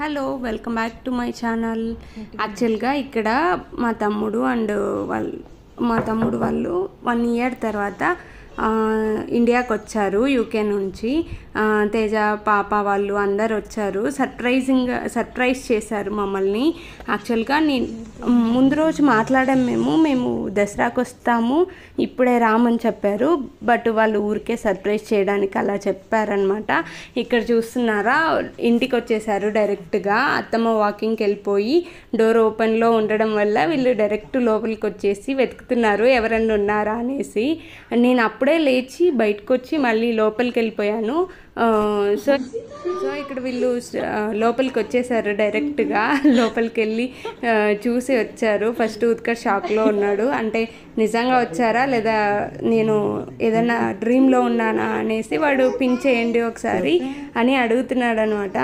Hello, welcome back to my channel. యాక్చువల్గా ఇక్కడ మా తమ్ముడు వాళ్ళు 1 year తర్వాత ఇండియాకి వచ్చారు. యూకే నుంచి తేజ పాప వాళ్ళు అందరు వచ్చారు. సర్ప్రైజ్ చేశారు మమ్మల్ని. యాక్చువల్గా నేను ముందు రోజు మాట్లాడాం, మేము దసరాకు వస్తాము, ఇప్పుడే రామని చెప్పారు. బట్ వాళ్ళు ఊరికే సర్ప్రైజ్ చేయడానికి అలా చెప్పారనమాట. ఇక్కడ చూస్తున్నారా, ఇంటికి వచ్చేసారు డైరెక్ట్గా. అత్తమ్మ వాకింగ్కి వెళ్ళిపోయి డోర్ ఓపెన్లో ఉండడం వల్ల వీళ్ళు డైరెక్ట్ లోపలికి వచ్చేసి వెతుకుతున్నారు ఎవరన్నా ఉన్నారా అనేసి. నేను అప్పుడే లేచి బయటకు వచ్చి మళ్ళీ లోపలికి వెళ్ళిపోయాను. సో ఇక్కడ వీళ్ళు లోపలికి వచ్చేసారు డైరెక్ట్గా. లోపలికి వెళ్ళి చూసి వచ్చారు. ఫస్ట్ ఉత్కర్ షాక్లో ఉన్నాడు. అంటే నిజంగా వచ్చారా లేదా నేను ఏదైనా డ్రీమ్లో ఉన్నానా అనేసి వాడు పిన్ చేయండి ఒకసారి అని అడుగుతున్నాడు అనమాట.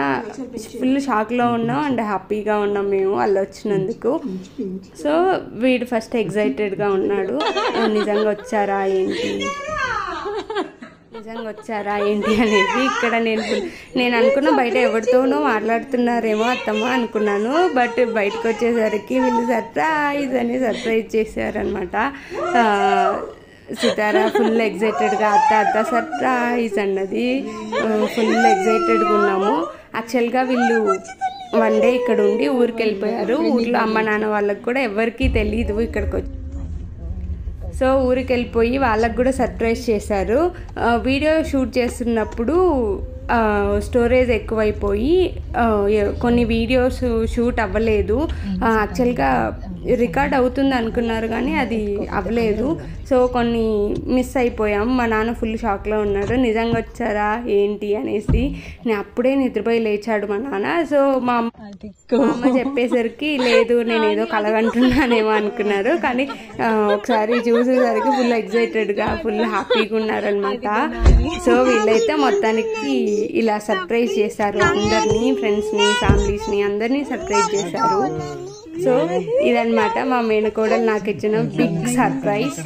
ఫుల్ షాక్లో ఉన్నాం అండ్ హ్యాపీగా ఉన్నాం మేము వాళ్ళు వచ్చినందుకు. సో వీడు ఫస్ట్ ఎగ్జైటెడ్గా ఉన్నాడు, నిజంగా వచ్చారా ఏంటి అనేది. ఇక్కడ నేను అనుకున్న బయట ఎవరితోనో మాట్లాడుతున్నారేమో అత్తమ్మ అనుకున్నాను. బట్ బయటకు వచ్చేసరికి వీళ్ళు సర్ప్రైజ్ చేశారనమాట. సితారా ఫుల్ ఎగ్జైటెడ్గా అత్త సర్ప్రైజ్ అన్నది. ఫుల్ ఎగ్జైటెడ్గా ఉన్నాము. యాక్చువల్గా వీళ్ళు 1 day ఇక్కడ ఉండి ఊరికి వెళ్ళిపోయారు. ఊర్లో అమ్మ నాన్న వాళ్ళకి కూడా ఎవరికీ తెలియదు ఇక్కడికి వచ్చి. సో ఊరికి వెళ్ళిపోయి వాళ్ళకు కూడా సర్ప్రైజ్ చేశారు. వీడియో షూట్ చేస్తున్నప్పుడు స్టోరేజ్ ఎక్కువైపోయి కొన్ని వీడియోస్ షూట్ అవ్వలేదు. యాక్చువల్గా రికార్డ్ అవుతుంది అనుకున్నారు కానీ అది అవ్వలేదు. సో కొన్ని మిస్ అయిపోయాం. మా నాన్న ఫుల్ షాక్లో ఉన్నాడు, నిజంగా వచ్చారా ఏంటి అనేసి. నేను అప్పుడే నిద్రపోయి లేచాడు మా నాన్న. సో మా అమ్మ చెప్పేసరికి లేదు నేనేదో కలగంటున్నానేమో అనుకున్నారు. కానీ ఒకసారి చూసేసరికి ఫుల్ ఎగ్జైటెడ్గా ఫుల్ హ్యాపీగా ఉన్నారనమాట. సో వీళ్ళైతే మొత్తానికి ఇలా సర్ప్రైజ్ చేశారు అందరినీ, ఫ్రెండ్స్ని, ఫ్యామిలీస్ని అందరినీ సర్ప్రైజ్ చేశారు. సో ఇదన్నమాట మా మేనకోడలు నాకు ఇచ్చిన బిగ్ సర్ప్రైజ్.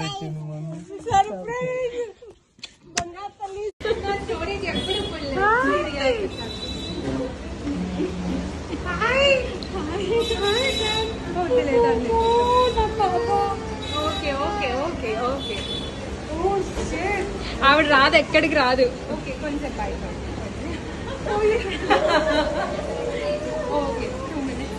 ఆవిడ రాదు, ఎక్కడికి రాదు. ఓకే కొంచెం బయట. Okay 2 minutes.